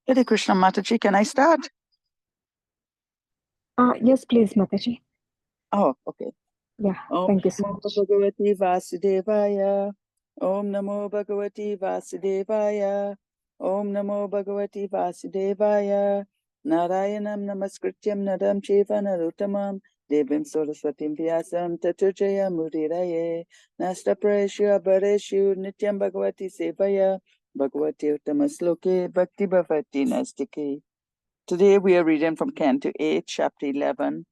Hare Krishna Mataji, can I start? Yes, please, Mataji. Oh, okay. Yeah, Om thank you so Namo much. Bhagavati Vasudevaya. Om Namo Bhagavati Vasudevaya. Om Namo Bhagavati Vasudevaya. Narayanam Namaskrityam Nadam Cheva Naruttamam Devim Saraswatim Vyasam Taturjaya Mudiraye Nasta Prayeshu Abhareshu Nityam Bhagavati Sevaya Bhagavati Uttamasloke Bhakti Bhavati Nastike. Today we are reading from Canto 8, Chapter 11.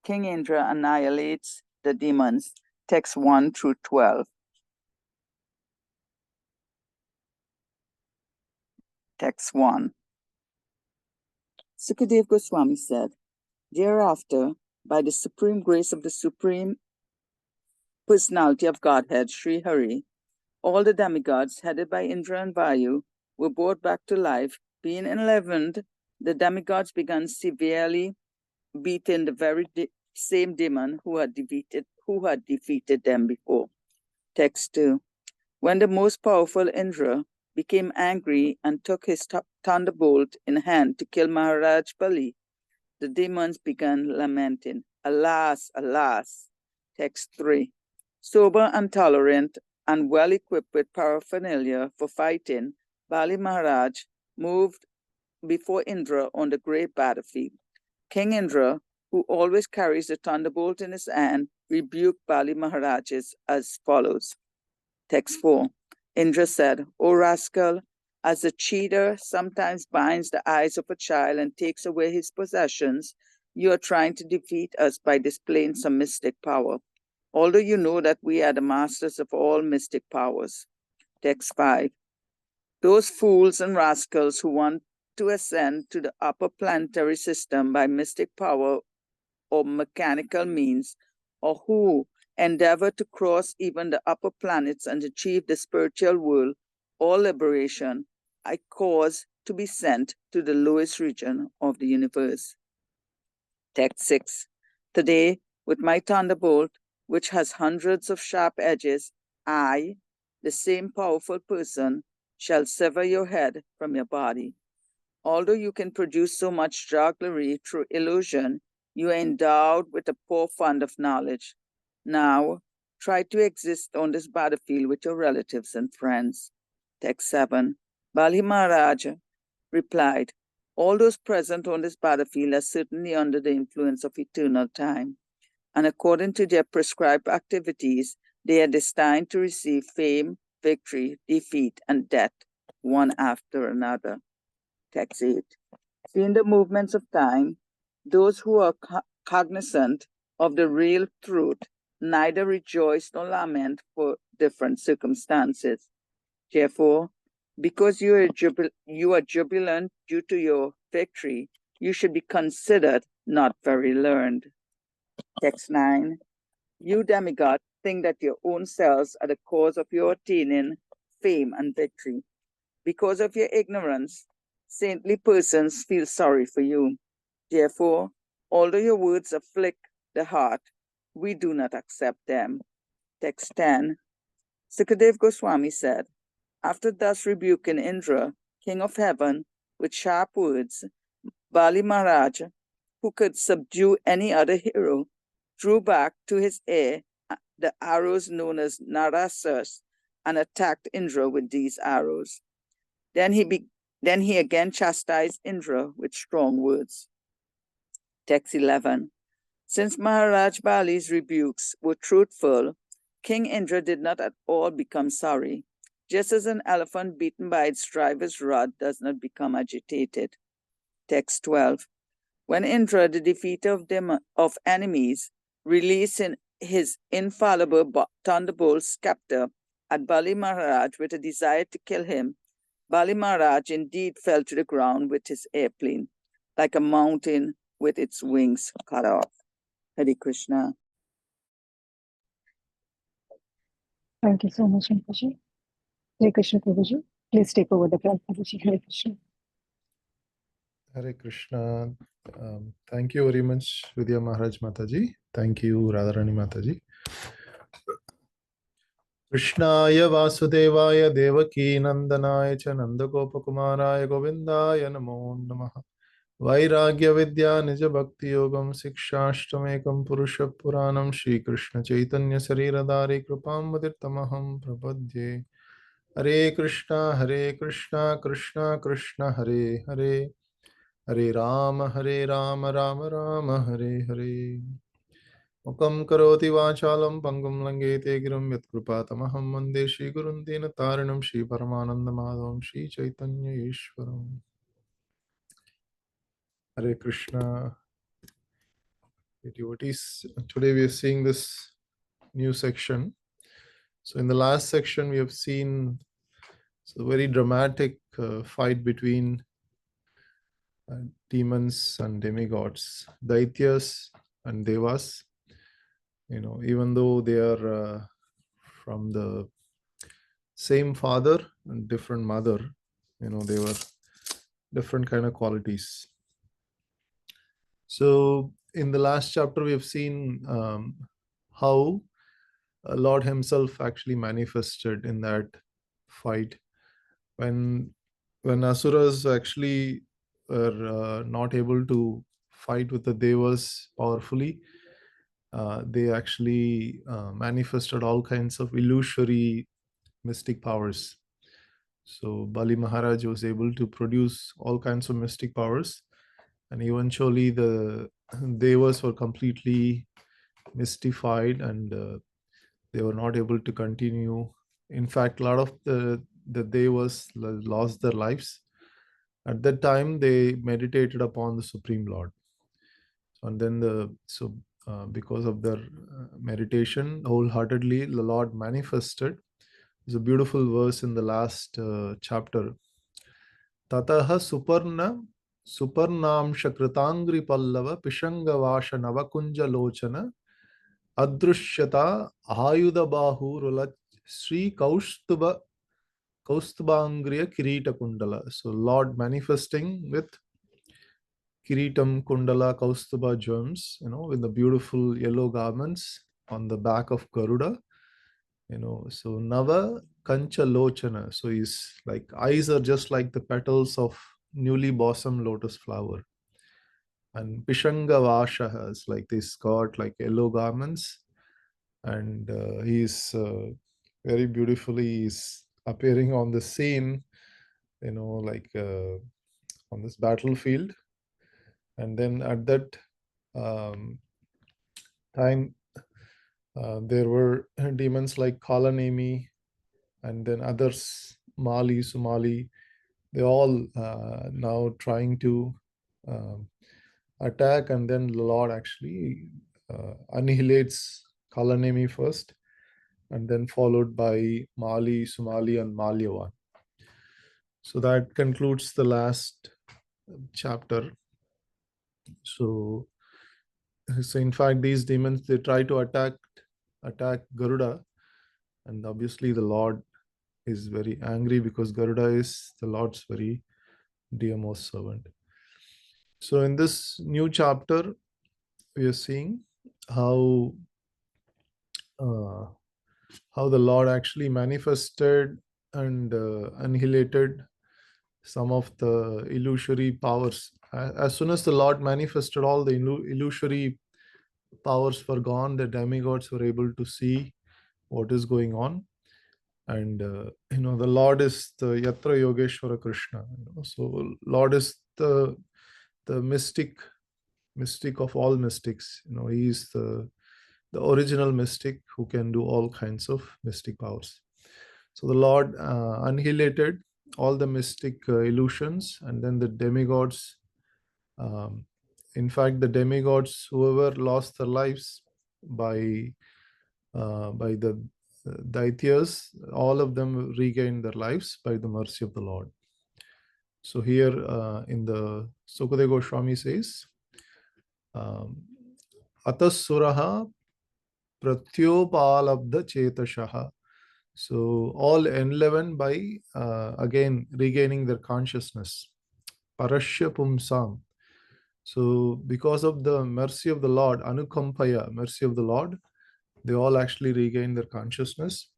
King Indra annihilates the demons. Text 1 through 12. Text 1. Sukadeva Goswami said, thereafter, by the supreme grace of the Supreme Personality of Godhead, Sri Hari, all the demigods, headed by Indra and Vayu, were brought back to life. Being enlivened, the demigods began severely beating the very same demon who had defeated them before. Text 2. When the most powerful Indra became angry and took his thunderbolt in hand to kill Maharaj Bali, the demons began lamenting, alas, alas. Text 3. Sober and tolerant and well equipped with paraphernalia for fighting, Bali Maharaj moved before Indra on the great battlefield. King Indra, who always carries the thunderbolt in his hand, rebuked Bali Maharaj as follows. Text 4. Indra said, O rascal, as a cheater sometimes binds the eyes of a child and takes away his possessions, you are trying to defeat us by displaying some mystic power, although you know that we are the masters of all mystic powers. Text 5. Those fools and rascals who want to ascend to the upper planetary system by mystic power or mechanical means, or who endeavor to cross even the upper planets and achieve the spiritual world or liberation, I cause to be sent to the lowest region of the universe. Text 6. Today, with my thunderbolt, which has hundreds of sharp edges, I, the same powerful person, shall sever your head from your body. Although you can produce so much jugglery through illusion, you are endowed with a poor fund of knowledge. Now, try to exist on this battlefield with your relatives and friends. Text 7. Bali Maharaj replied, all those present on this battlefield are certainly under the influence of eternal time, and according to their prescribed activities, they are destined to receive fame, victory, defeat, and death, one after another. Text 8. Seeing the movements of time, those who are cognizant of the real truth neither rejoice nor lament for different circumstances. Therefore, because you are jubilant due to your victory, you should be considered not very learned. Text 9. You demigods think that your own selves are the cause of your attaining fame and victory. Because of your ignorance, saintly persons feel sorry for you. Therefore, although your words afflict the heart, we do not accept them. Text 10. Sukadeva Goswami said, after thus rebuking Indra, king of heaven, with sharp words, Bali Maharaj, who could subdue any other hero, drew back to his heir the arrows known as Narasas and attacked Indra with these arrows. Then he again chastised Indra with strong words. Text 11. Since Maharaj Bali's rebukes were truthful, King Indra did not at all become sorry, just as an elephant beaten by its driver's rod does not become agitated. Text 12. When Indra, the defeater of enemies, released his infallible thunderbolt scepter at Bali Maharaj with a desire to kill him, Bali Maharaj indeed fell to the ground with his airplane, like a mountain with its wings cut off. Hare Krishna. Thank you so much, Mataji. Hare Krishna, Prabhuji. Please take over the prayer, Prabhuji. Hare Krishna. Hare Krishna. Thank you very much, Vidya Maharaj Mataji. Thank you, Radharani Mataji. Krishnaya Vasudevaya Devaki Nandanaya Cha Nandagopakumaraya Govindaya Namo Namaha. Vairagya Vidya Nija Bhakti Yogam Sikshashtamekam Purusha Puranam Shri Krishna Chaitanya Sariradari Kripam Vadirtamaham Prapadye. Hare Krishna Krishna Krishna Hare Hare Hare Rama Rama Hare Hare. Mukam karoti vachalam pangum langete giram yatkrupatamahamam vande Shri Gurun Taranam Shri Paramananda Madhavam Shri Chaitanya Ishwaram. Hare Krishna devotees. Today we are seeing this new section. So in the last section we have seen a very dramatic fight between demons and demigods, Daityas and Devas. Even though they are from the same father and different mother, they were different kind of qualities. So in the last chapter we have seen how Lord himself actually manifested in that fight when asuras actually were not able to fight with the devas powerfully. They actually manifested all kinds of illusory mystic powers. So Bali Maharaj was able to produce all kinds of mystic powers, and eventually the devas were completely mystified, and they were not able to continue. In fact, a lot of the devas lost their lives. At that time, they meditated upon the Supreme Lord, and then because of their meditation, wholeheartedly, the Lord manifested. There's a beautiful verse in the last chapter. Tataha Supernamsha Kritangri Pallava Pishangavasha Navakunja Lochana Adrushyata Ayuda Bahu Rulat Sri Kaustubangriya Kirita Kundala. So Lord manifesting with Kiritam Kundala Kaustuba gems, with the beautiful yellow garments on the back of Garuda. So Nava Kancha Lochana. So his eyes are just like the petals of newly blossomed lotus flower. And Pishanga Vasha has this got yellow garments, and he's very beautifully is appearing on the scene, on this battlefield. And then at that time, there were demons like Kalanemi, and then others, Mali, Sumali. They all now trying to attack, and then the Lord actually annihilates Kalanemi first, and then followed by Mali, Sumali, and Malyavan. So that concludes the last chapter. So in fact, these demons, they try to attack Garuda, and obviously the Lord is very angry because Garuda is the Lord's very dearmost servant. So in this new chapter, we are seeing how the Lord actually manifested and annihilated some of the illusory powers. As soon as the Lord manifested, all the illusory powers were gone. The demigods were able to see what is going on. And the Lord is the Yatra Yogeshwara Krishna. So Lord is the mystic of all mystics. He is the original mystic who can do all kinds of mystic powers. So the Lord annihilated all the mystic illusions, and then the demigods, in fact, the demigods, whoever lost their lives by the Daityas, all of them regained their lives by the mercy of the Lord. So here in the Sukadeva Goswami says, Atasuraha Pratyopalabdha Chetashaha. So all enlivened by again regaining their consciousness. Parashya Pumsam. So because of the mercy of the Lord, Anukampaya, mercy of the Lord, they all actually regain their consciousness.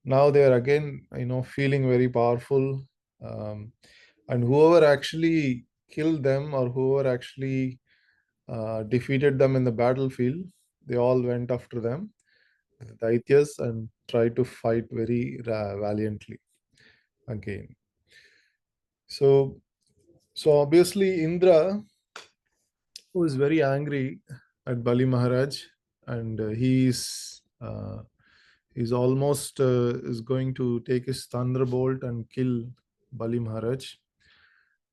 now they are again, feeling very powerful. And whoever actually killed them, or whoever actually defeated them in the battlefield, they all went after them, the Daityas, and tried to fight very valiantly again. So obviously Indra, who is very angry at Bali Maharaj, and he's almost is going to take his thunderbolt and kill Bali Maharaj.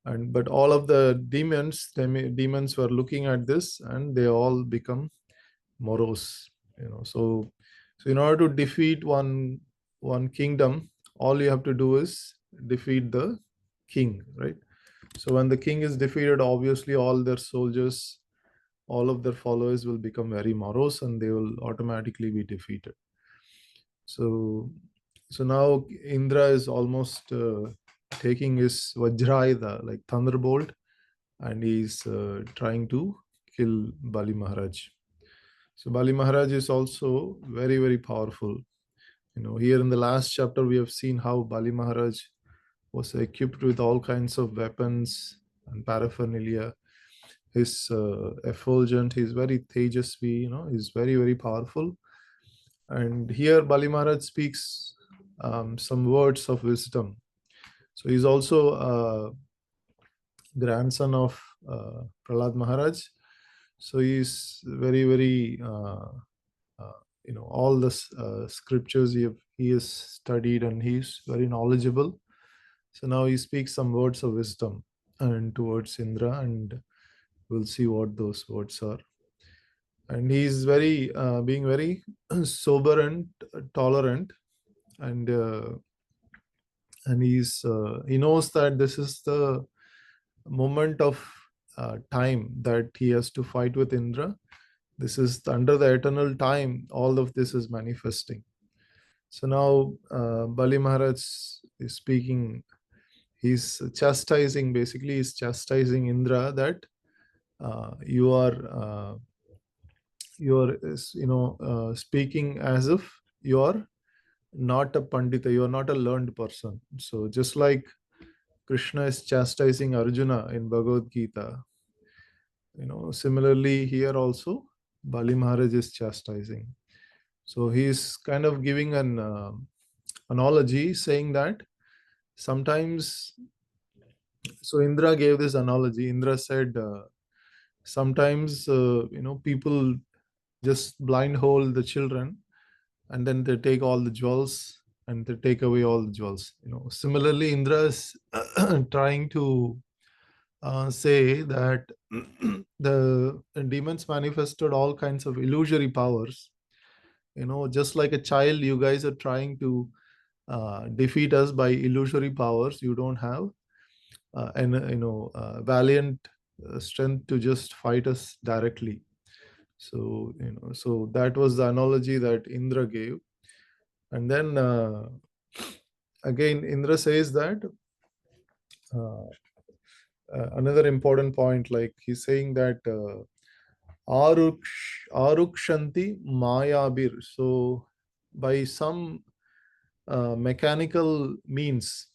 But all of the demons were looking at this, and they all become morose. So in order to defeat one kingdom, all you have to do is defeat the king, right? So when the king is defeated, obviously all their soldiers, all of their followers will become very morose, and they will automatically be defeated. So now Indra is almost taking his Vajrayudha, like thunderbolt, and he's trying to kill Bali Maharaj. So Bali Maharaj is also very, very powerful. Here in the last chapter, we have seen how Bali Maharaj was equipped with all kinds of weapons and paraphernalia. His effulgent, he's very tejasvi, he's very, very powerful. And here Bali Maharaj speaks some words of wisdom. So he's also a grandson of Prahlad Maharaj. So he's very, very, all the scriptures he has studied, and he's very knowledgeable. So now he speaks some words of wisdom and towards Indra, and we'll see what those words are. And he's very being very sober and tolerant, and he knows that this is the moment of time that he has to fight with Indra. This is under the eternal time, all of this is manifesting. So now Bali Maharaj is speaking, he's chastising Indra that you are speaking as if you are not a pandita, you are not a learned person. So just like Krishna is chastising Arjuna in Bhagavad Gita, similarly here also Bali Maharaj is chastising. So he's kind of giving an analogy, saying that sometimes, so Indra gave this analogy. Indra said, sometimes, people just blindfold the children, and then they take all the jewels, and they take away all the jewels. Similarly, Indra is trying to say that the demons manifested all kinds of illusory powers. Just like a child, you guys are trying to defeat us by illusory powers. You don't have valiant strength to just fight us directly. So so that was the analogy that Indra gave. And then again Indra says that another important point, like he's saying that arukshanti mayabir. So by some mechanical means,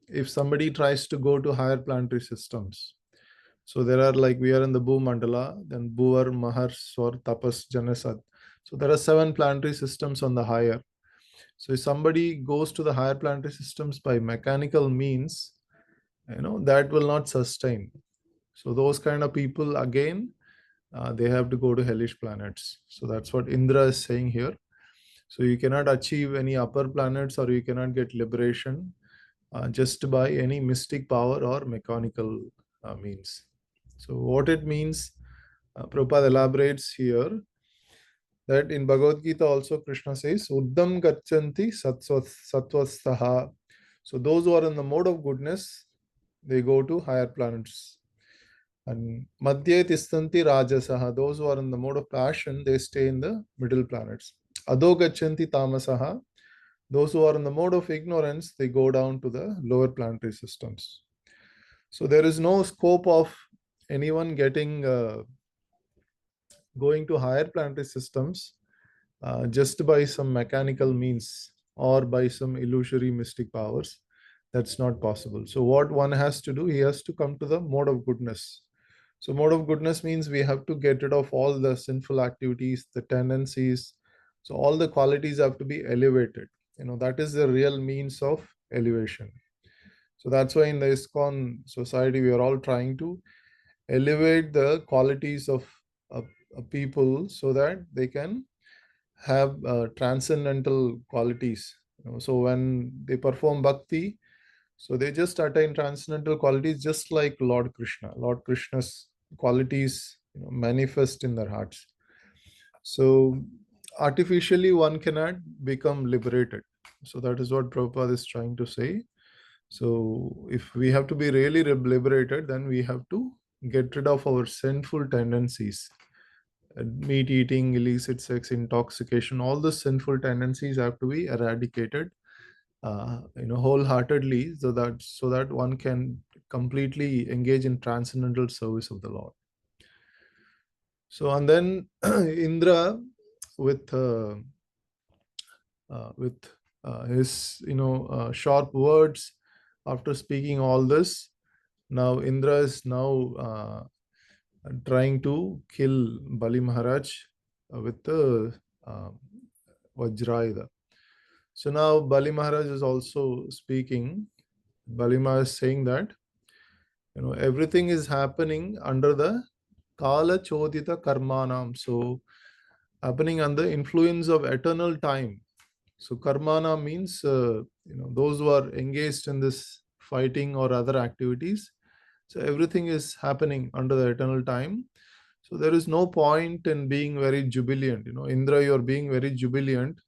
if somebody tries to go to higher planetary systems, so there are, like, we are in the Bhu Mandala, then Bhuvar, Mahar, Swar, Tapas, Janasat. So there are 7 planetary systems on the higher. So if somebody goes to the higher planetary systems by mechanical means, that will not sustain. So those kind of people, again, they have to go to hellish planets. So that's what Indra is saying here. So you cannot achieve any upper planets, or you cannot get liberation just by any mystic power or mechanical means. So what it means, Prabhupada elaborates here, that in Bhagavad Gita also Krishna says, Uddam gachanti sattvastaha. So those who are in the mode of goodness, they go to higher planets. And madhye tistanti rajasaha. Those who are in the mode of passion, they stay in the middle planets. Adho gachanti tamasaha. Those who are in the mode of ignorance, they go down to the lower planetary systems. So there is no scope of anyone going to higher planetary systems just by some mechanical means or by some illusory mystic powers. That's not possible. So what one has to do, he has to come to the mode of goodness. So mode of goodness means we have to get rid of all the sinful activities, the tendencies. So all the qualities have to be elevated. That is the real means of elevation. So that's why in the ISKCON society, we are all trying to elevate the qualities of people so that they can have transcendental qualities. So when they perform bhakti, so they just attain transcendental qualities, just like Lord Krishna. Lord Krishna's qualities manifest in their hearts. So artificially one cannot become liberated. So that is what Prabhupada is trying to say. So if we have to be really liberated, then we have to get rid of our sinful tendencies. Meat eating, illicit sex, intoxication, all the sinful tendencies have to be eradicated wholeheartedly, so that one can completely engage in transcendental service of the Lord. So, and then Indra with his sharp words, after speaking all this, now Indra is now trying to kill Bali Maharaj with the Vajrayudha. So now Bali Maharaj is also speaking. Bali Maharaj is saying that everything is happening under the Kala Chodita Karmanam. So happening under influence of eternal time. So Karmana means those who are engaged in this fighting or other activities. So everything is happening under the eternal time. So there is no point in being very jubilant. Indra, you are being very jubilant.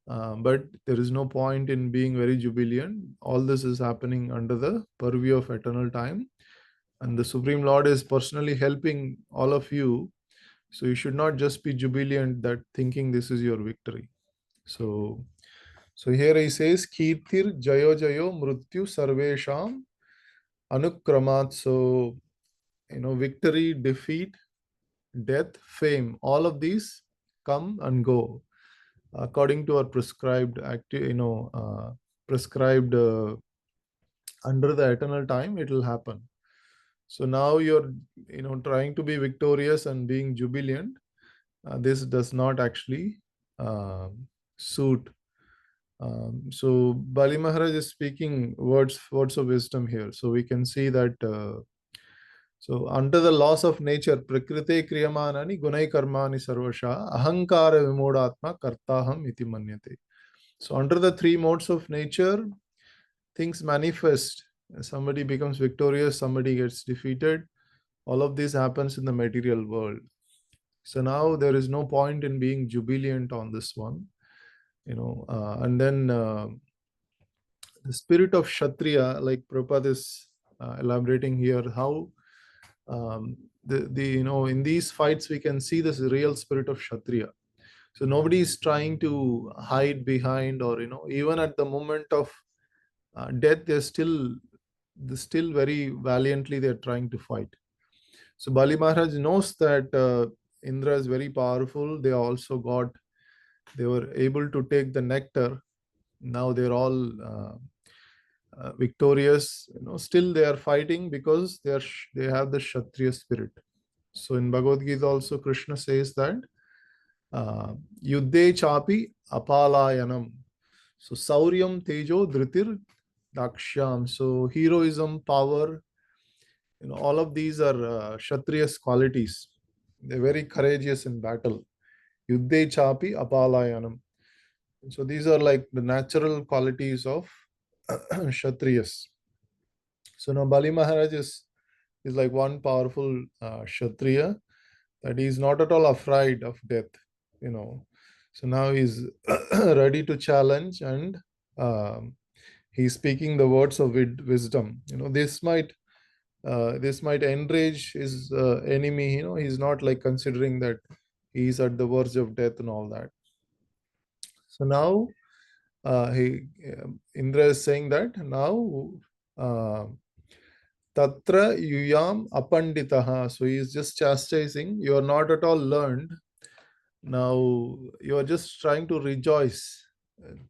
But there is no point in being very jubilant. All this is happening under the purview of eternal time. And the Supreme Lord is personally helping all of you. So you should not just be jubilant that thinking this is your victory. So here he says, Kirtir Jayo Jayo Mrityu Sarvesham Anukramat. So, victory, defeat, death, fame, all of these come and go according to our prescribed prescribed under the eternal time. It will happen. So now you're trying to be victorious and being jubilant. This does not actually suit. So Bali Maharaj is speaking words of wisdom here. So we can see that so under the laws of nature, Prakrite Kriyamanani Gunai Karmani Sarvasha Ahankara Vimodatma Kartaham Iti Manyate. So under the three modes of nature, things manifest. Somebody becomes victorious, somebody gets defeated. All of this happens in the material world. So now there is no point in being jubilant on this one. And then the spirit of Kshatriya, like Prabhupada is elaborating here, how in these fights we can see this real spirit of Kshatriya. So nobody is trying to hide behind, or even at the moment of death, they're still very valiantly they're trying to fight. So Bali Maharaj knows that Indra is very powerful. They were able to take the nectar. Now they're all victorious. Still they are fighting because they have the Kshatriya spirit. So in Bhagavad Gita also Krishna says that Yuddhe chapi apalayanam. So Sauryam Tejo Dhritir Dakshyam. So heroism, power, all of these are Kshatriya's qualities. They're very courageous in battle. Yuddhe chapi apalayanam. So these are like the natural qualities of Kshatriyas. So now Bali Maharaj is like one powerful Kshatriya, that he is not at all afraid of death. So now he's ready to challenge, and he's speaking the words of wisdom. This might enrage his enemy. He's not like considering that he's at the verge of death and all that. So now Indra is saying that now Tatra Yuyam Apanditaha. So he is just chastising. You are not at all learned. Now you are just trying to rejoice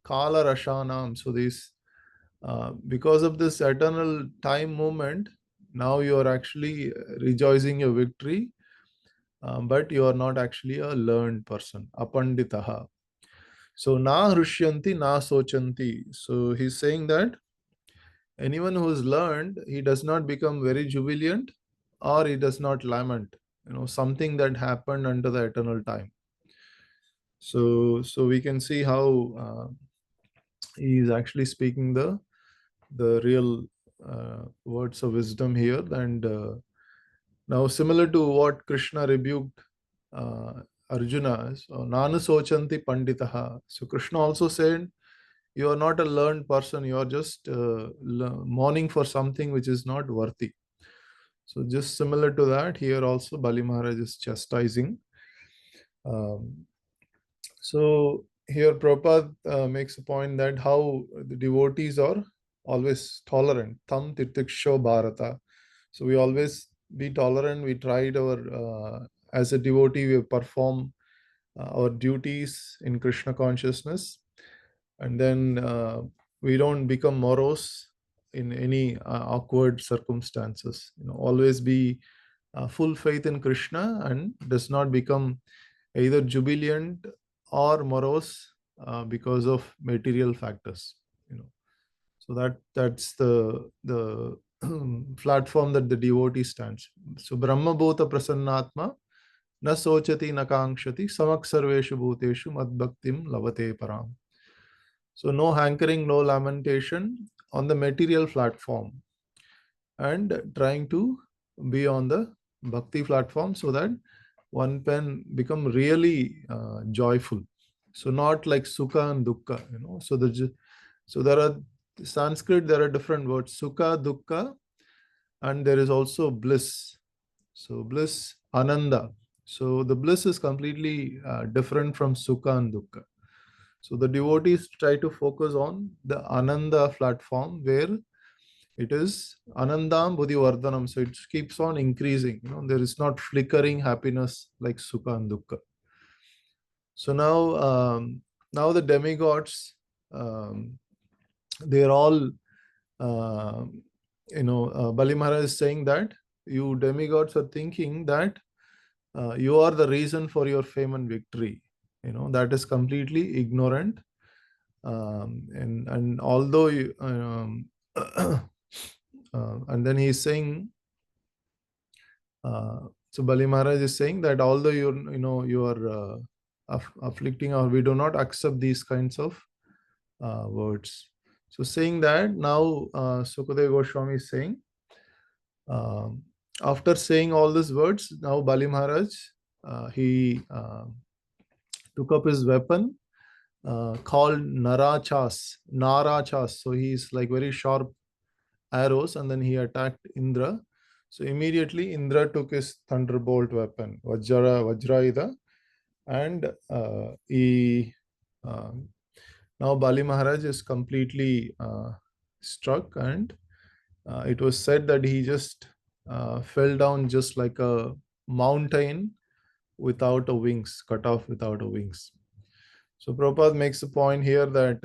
Kala Rashanam. So these, because of this eternal time movement, now you are actually rejoicing your victory, but you are not actually a learned person, apanditaha. So na hrushyanti na sochanti. So he's saying that anyone who is learned, he does not become very jubilant, or he does not lament, something that happened under the eternal time. So we can see how he is actually speaking the real words of wisdom here. And now, similar to what Krishna rebuked Arjuna, so Nanu Sochanti Panditaha. So Krishna also said, you are not a learned person, you are just mourning for something which is not worthy. So just similar to that, here also Bali Maharaj is chastising. So here Prabhupada makes a point that how the devotees are always tolerant. Tam Tirtiksho Bharata. So we always be tolerant. We tried as a devotee, we perform our duties in Krishna consciousness. And then we don't become morose in any awkward circumstances. Always be full faith in Krishna and does not become either jubilant or morose because of material factors. So that's the platform that the devotee stands. So Brahma Bhota Prasannatma na sochati na kankshati samak sarveshu bhuteshu madbhaktim lavate param. So no hankering, no lamentation on the material platform, and trying to be on the bhakti platform so that one can become really joyful. So not like sukha and dukkha. So there are Sanskrit, there are different words, sukha, dukkha, and there is also bliss. So bliss, ananda. So the bliss is completely different from sukha and dukkha. So the devotees try to focus on the ananda platform, where it is anandam buddhi vardhanam. So it keeps on increasing. There is not flickering happiness like sukha and dukkha. So now the demigods, they're all Bali Maharaj is saying that you demigods are thinking that you are the reason for your fame and victory. That is completely ignorant. And although you, and then he's saying, so Bali Maharaj is saying that although you are afflicting, or we do not accept these kinds of words. So saying that, now Sukadeva Goswami is saying, after saying all these words, now Bali Maharaj, he took up his weapon called Narachas. So he's like very sharp arrows, and then he attacked Indra. So immediately Indra took his thunderbolt weapon, Vajraida, and now Bali Maharaj is completely struck, and it was said that he just fell down just like a mountain without a wings, cut off without a wings. So Prabhupada makes a point here that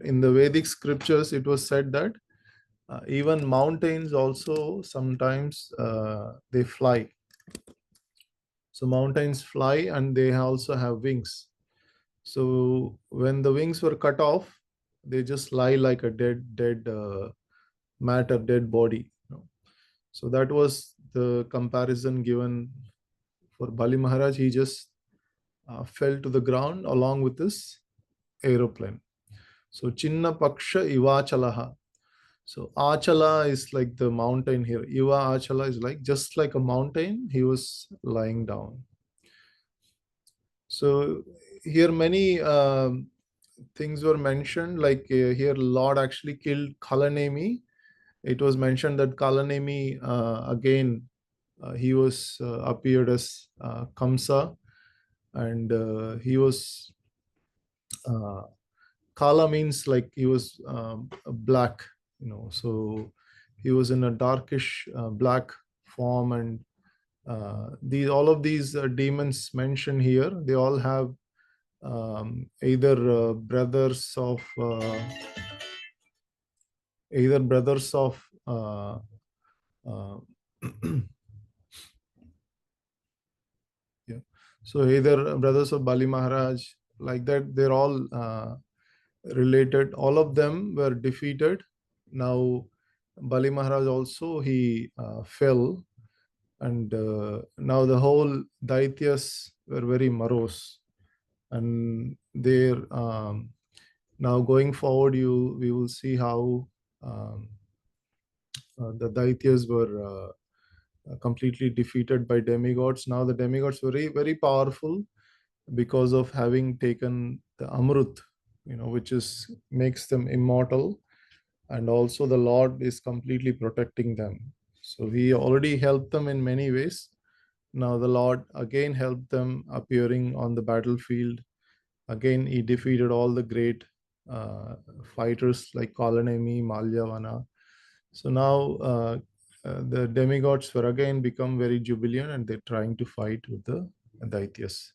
in the Vedic scriptures, it was said that even mountains also sometimes they fly. So mountains fly and they also have wings. So when the wings were cut off, they just lie like a dead matter, dead body. So that was the comparison given for Bali Maharaj. He just fell to the ground along with his aeroplane. So Chinna Paksha Ivachalaha. So Achala is like the mountain here. Iva Achala is like just like a mountain. He was lying down. So here many things were mentioned. Like here, Lord actually killed Kalanemi. It was mentioned that Kalanemi again he was appeared as Kamsa, and he was Kala means like he was black. So he was in a darkish black form, and all of these demons mentioned here, they all have either brothers of uh, yeah. So either brothers of Bali Maharaj, like that, they're all related. All of them were defeated. Now Bali Maharaj also, he fell, and now the whole Daityas were very morose, and they're now going forward. We will see how um, the Daityas were completely defeated by demigods. Now the demigods were very, very powerful because of having taken the Amrut, which makes them immortal, and also the Lord is completely protecting them. So he already helped them in many ways. Now the Lord again helped them appearing on the battlefield. Again, he defeated all the great fighters like Kalanemi, Malyavana. So now the demigods were again become very jubilant, and they're trying to fight with the Daityas.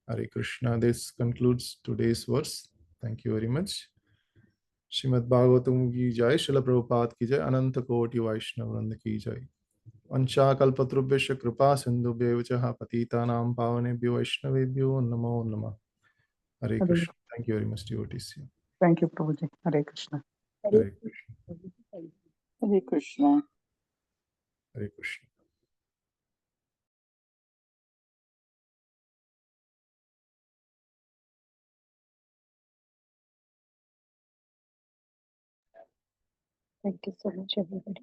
Hare Krishna. This concludes today's verse. Thank you very much. Srimad Bhagavatam ki jai, Srila Prabhupada ki jai, Ananta Koti Vaishnava Vranda ki jai. Vancha kalpatrubhyasya kripa sindhubhyev cha patitanam pavanebhyo vaishnavebhyo namo namah. Hare Krishna. Thank you very much, devotees. Thank you, Prabhuji. Hare Krishna. Hare Krishna. Hare Krishna. Hare Krishna. Thank you so much, everybody.